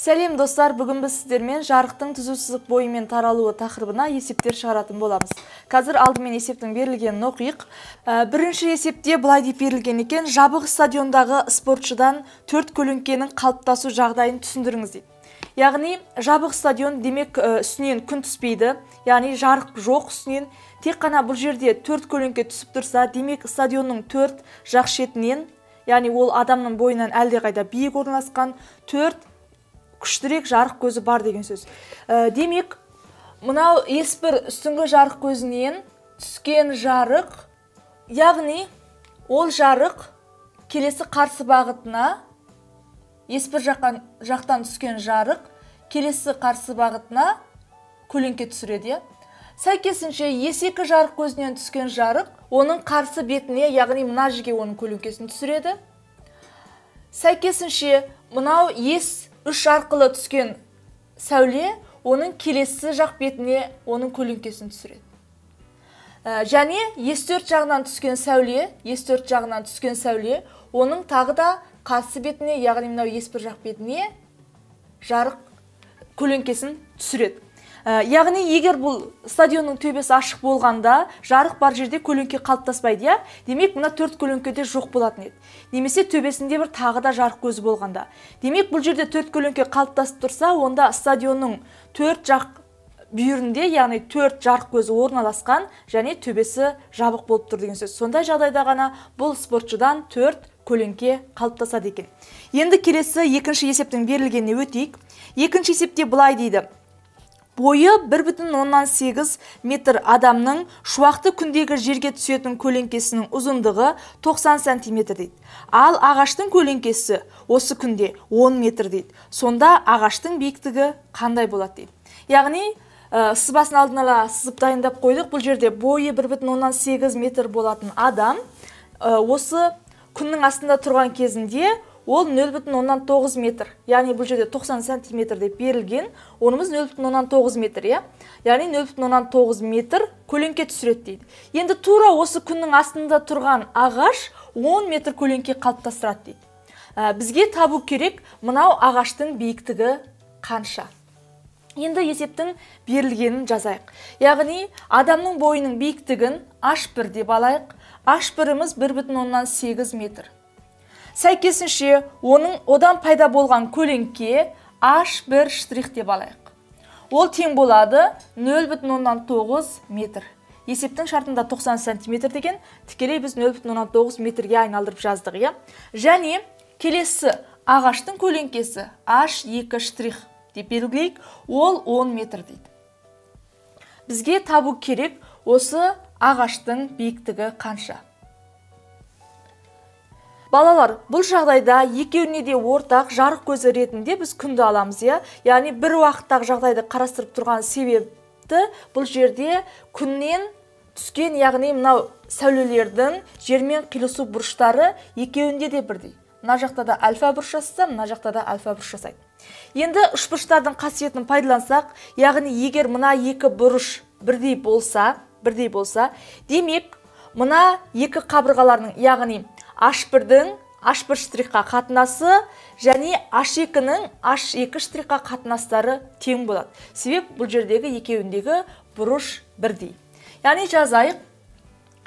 Сәлем достар, бүгін біз сіздермен жарықтың түзу сызық бойымен таралуы тақырыбына есептер шығаратын боламыз. Қазір алдымен есептің берілгенін оқиық. Бірінші есепте былай деп берілген екен: жабық стадиондағы спортшыдан 4 көлеңкенің қалыптасу жағдайын түсіндіріңіз дейді. Яғни жабық стадион демек үстінен күн түспейді, яғни жарық жоқ үстінен. Тек қана бұл жерде 4 көлеңке түсіп тұрса, демек стадионның 4 жақ шетінен, яғни ол адамның бойынан әлдеқайда биік орналасқан 4 күштірек жарық көзі бар деген сөз. Демек, мынау еспір үстіңгі жарық көзінен түскен жарық, яғни ол жарық келесі қарсы бағытына, еспір жақтан түскен жарық келесі қарсы бағытына көлеңке түсіреді. Сәйкесінше есекі жарық көзінен түскен жарық оның қарсы бетіне, яғни мына жерге оның көлеңкесін түсіреді. Сәйкесінше мынау ес3 арқылы түскен сәуле оның келесі жақ бетіне оның көлеңкесін түсіреді. Және ес4 жағынан түскен сәуле оның тағы да қарсы бетіне, яғни мынау ес1 жақ бетіне жарық көлеңкесін түсіреді. Яғни егер бұл стадионның төбесі ашық болғанда, жарық бар жерде көлеңке қалыптаспайды, демек мына 4 көлеңкеде жоқ болатын еді. Немесе төбесінде бір тағы да жарық көзі болғанда. Демек бұл жерде 4 көлеңке қалыптасып тұрса, онда стадионның 4 жақ бүйірінде, яғни 4 жарық көзі орналасқан және төбесі жабық болып тұр деген сөз. Сондай жағдайда ғана бұл спортшыдан 4 көлеңке қалыптасады екен. Енді келесі екінші есептің берілгеніне өтейік. Екінші есепте былай дейді: бойы 1,8 метр адамның шуақты күндегі жерге түсетін көлеңкесінің ұзындығы 90 сантиметр дейді. Ал ағаштың көлеңкесі осы күнде 10 метр дейді. Сонда ағаштың биіктігі қандай болады дейді. Яғни сызбасын алдын ала сызып дайындап қойдық. Бұл жерде бойы 1,8 метр болатын адам осы күннің астында тұрған кезінде ол 0,9 метр, яғни бұл жерде 90 сантиметр деп берілген, онымыз 0,9 метр, яғни 0,9 метр көлеңке түсіреді дейді. Енді тура осы күннің астында тұрған ағаш 10 метр көлеңке қалыптастырады дейді. Бізге табу керек мынау ағаштың биіктігі қанша. Енді есептің берілгенін жазайық. Яғни адамның бойының биіктігін H1 деп алайық. H1-іміз 1,8 метр. Сәйкесінше одан пайда болған көлеңке H1 штрих деп алайық. Ол тең болады 0,9 метр. Есептің шартында 90 сантиметр деген, тікелей біз 0,9 метрге айналдырып жаздық. Және келесі ағаштың көлеңкесі H2 штрих деп белгілейік, ол 10 метр дейді. Бізге табу керек осы ағаштың биіктігі қанша. Балалар, бұл жағдайда екеуіне де ортақ жарық көзі ретінде біз күнді аламыз, яғни бір уақыттағы жағдайды қарастырып тұрған себепті бұл жерде күннен түскен, яғни мынау сәулелердің жермен қиылысу бұрыштары екеуінде де бірдей. Мына жақта да альфа бұрыш жасаса, мына жақта да альфа бұрыш жасайды. Енді үшбұрыштардың қасиетін пайдалансақ, яғни егер мына екі бұрыш бірдей болса, демек мына екі қабырғаларының, яғни H1-дің H1 штрихқа қатынасы және H2-ның H2 штрихқа қатынастары тең болады. Себеп бұл жердегі екеуіндегі бұрыш бірдей. Яғни жазайық,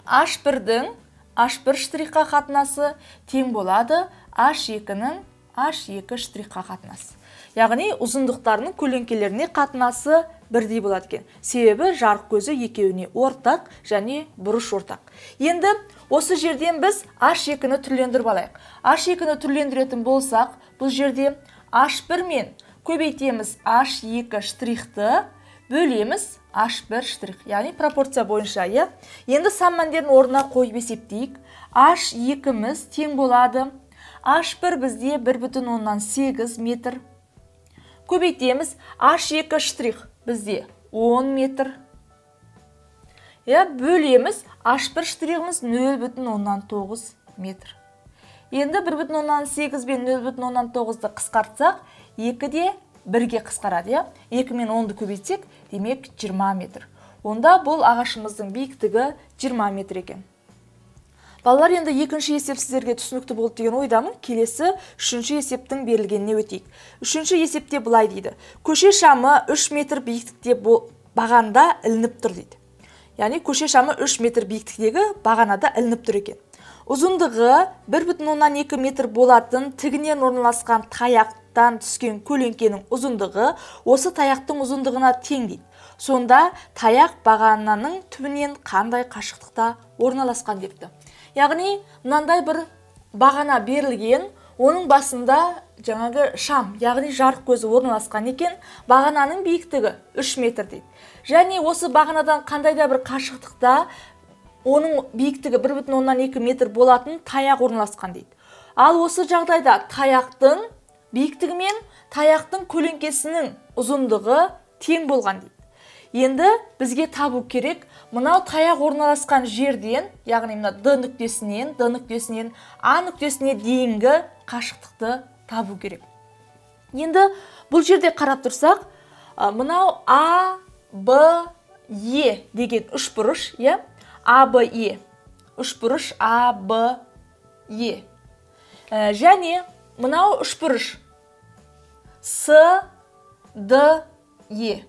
H1-дің H1 штрихқа қатынасы тең болады H2-ның H2 штрихқа қатынасы. Яғни ұзындықтарының көлеңкелеріне қатынасы бірдей болады екен. Себебі жарық көзі екеуіне ортақ және бұрыш ортақ. Енді осы жерден біз H2-ні түрлендіріп алайық. H2-ні түрлендіретін болсақ, бұл жерде H1 мен көбейтеміз H2 штрихты, бөлеміз H1 штрих, яғни пропорция бойынша. Енді сан мәндерін орнына қойып есептейік. H2-міз тең болады. H1 бізде 1,8 метр. Көбейтеміз H2 штрих бізде 10 метр. Бөлеміз H1 штрихіміз 0,9 метр. Енді 1,8 бен 0,9-ды қысқартсақ, 2 де 1-ге қысқарады. 2 мен 10-ды көбейтсек, демек 20 метр. Онда бұл ағашымыздың биіктігі 20 метр екен. Балалар, енді екінші есеп сіздерге түсінікті болды деген ойдамын. Келесі үшінші есептің берілгеніне өтейік. Үшінші есепте былай дейді: көше шамы 3 метр биіктікте бағанда ілініп тұр дейді. Яғни көше шамы 3 метр биіктіктегі бағанада ілініп тұр екен. Ұзындығы 1,2 метр болатын тігінен орналасқан таяқтан түскен көлеңкенің ұзындығы осы таяқтың ұзындығына тең дейді. Сонда таяқ бағананың түбінен қандай қашықтықта орналасқан депті. Яғни мынандай бір бағана берілген, оның басында жаңағы шам, яғни жарық көзі орналасқан екен. Бағананың биіктігі 3 метр дейді. Және осы бағанадан қандай да бір қашықтықта оның биіктігі 1,2 метр болатын таяқ орналасқан дейді. Ал осы жағдайда таяқтың биіктігі мен таяқтың көлеңкесінің ұзындығы тең болған дейді. Енді бізге табу керек мынау таяқ орналасқан жерден, яғни мына D нүктесінен А нүктесіне дейінгі қашықтықты табу керек. Енді бұл жерде қарап тұрсақ, мынау А, Б, Е деген үш бұрыш, А, Б, Е. Үш бұрыш А, Б, Е. Және мынау үш бұрыш С, Д, Е.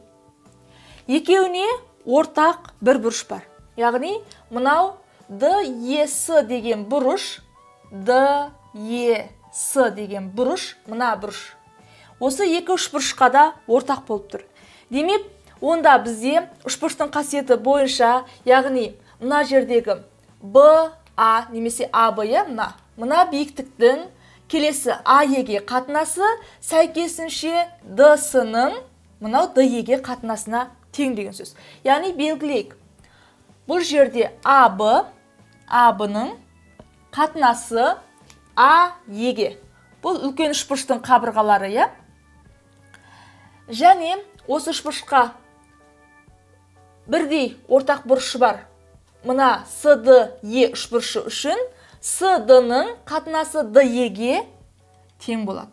Екеуіне ортақ бір бұрыш бар. Яғни мынау Д, Е, С деген бұрыш, Д, Е, С деген бұрыш, мына бұрыш. Осы екі үшбұрышқа да ортақ болып тұр. Демек, онда бізде үшбұрыштың қасиеті бойынша, яғни мына жердегі Б, А немесе А, Б, Е, мына биіктіктің келесі А, Е-ге қатынасы сәйкесінше Д, С-ның мынау Д, Е-ге қатынасына тең деген сөз. Яғни белгілейік. Бұл жерде А, Б-ның қатынасы А, Е-ге. Бұл үлкен үшбұрыштың қабырғалары, Және осы үшбұрышқа бірдей ортақ бұрышы бар. Мына С, Д, Е үшбұрышы үшін С, Д-ның қатынасы Д, Е-ге тең болады.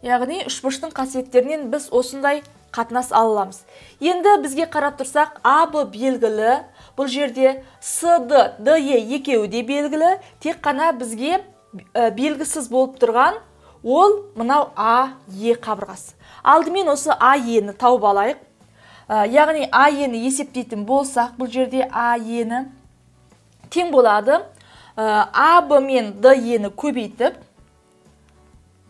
Яғни үшбұрыштың қасиеттерінен біз осындай қатынас аламыз. Енді бізге қарап тұрсақ, А, Б белгілі. Бұл жерде С, Д, Д, Е екеуі де белгілі. Тек қана бізге белгісіз болып тұрған ол мынау А, Е қабырғасы. Алдымен осы А, Е-ні тауып алайық. Яғни А, Е-ні есептейтін болсақ, бұл жерде А, Е-ні тең болады. А, Б мен Д, Е-ні көбейтіп,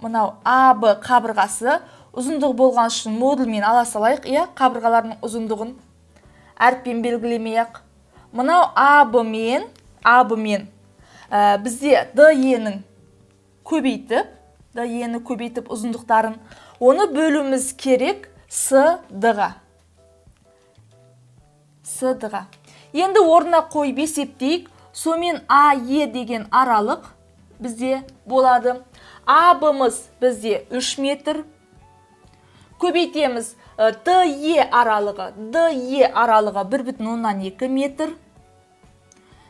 мынау А, Б қабырғасы ұзындығы болған үшін модульмен ала салайық, қабырғалардың ұзындығын әріппен белгілемейік. Мынау А, Б мен бізде Д, Е-нің көбейтіп ұзындықтарын, оны бөлуіміз керек С, Д-ға. Енді орнына қойып есептейік. Сомен А, Е деген аралық бізде болады. А, Б-мыз бізде 3 метр. Көбейтеміз Д, Е аралығы 1,2 метр.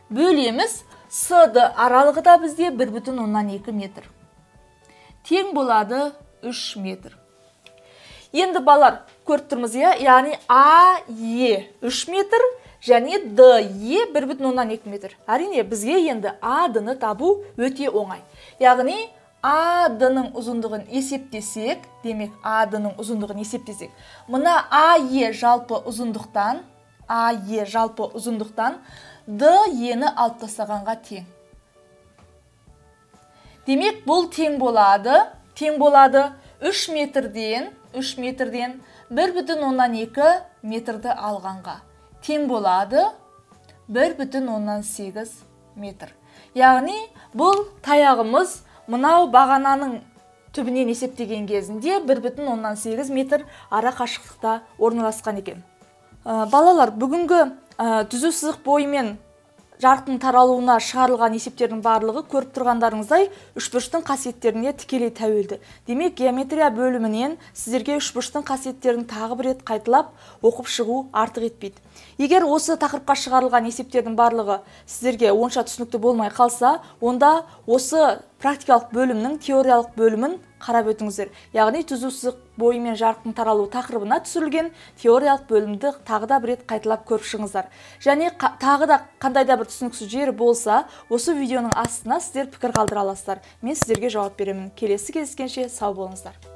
Бөлеміз С, Д аралығы да бізде 1,2 метр. Тең болады 3 метр. Енді балар көріп тұрмыз, яғни А, Е 3 метр және Д, Е 1,2 метр. Әрине, бізге енді А, Д-ны табу өте оңай. Яғни А, Д-ның ұзындығын есептесек, мына А, Е жалпы ұзындықтан, Д, Е-ні алып тастағанға тең. Демек, бұл тең болады 3 метрден 1,2 метрді алғанға. Тең болады 1,8 метр. Яғни, бұл таяғымыз мынау бағананың түбінен есептеген кезінде 1,8 метр ара қашықтықта орналасқан екен. Балалар, бүгінгі түзу сызық бойымен жарықтың таралуына шығарылған есептердің барлығы көріп тұрғандарыңыздай үшбұрыштың қасиеттеріне тікелей тәуелді. Демек, геометрия бөлімінен сіздерге үшбұрыштың қасиеттерін тағы бір рет қайталап оқып шығу артық етпейді. Егер осы тақырыпқа шығарылған есептердің барлығы сіздерге онша түсінікті болмай қалса, онда осы практикалық бөлімнің теориялық бөлімін қарап өтіңіздер. Яғни түзу сызық бойы мен жарықтың таралуы тақырыбына түсірілген теориялық бөлімді тағы да бір рет қайталап көріп шығыңыздар. Және тағы да қандай да бір түсініксіз жері болса, осы видеоның астына сіздер пікір қалдыра аласыздар. Мен сіздерге жауап беремін. Келесі кездескенше сау болыңыздар.